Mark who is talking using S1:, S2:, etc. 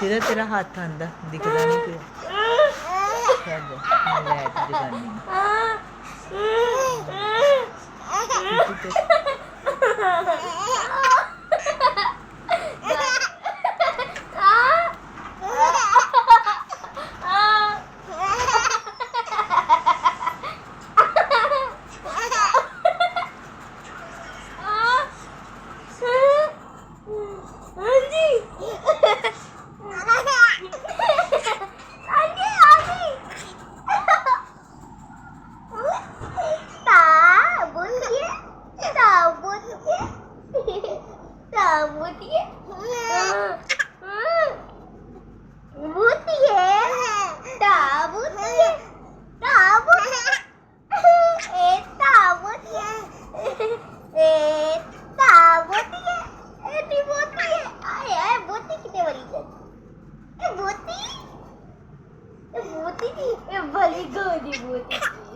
S1: ਸਿਰੇ ਤੇਰਾ ਹੱਥ ਆਂਦਾ ਦਿਖਦਾ ਨਹੀਂ ਪਿਆ ਛੱਡ ਮੈਂ ਲੈ ਕੇ ਜਗਾਨੀ
S2: Boti, balik go di boti.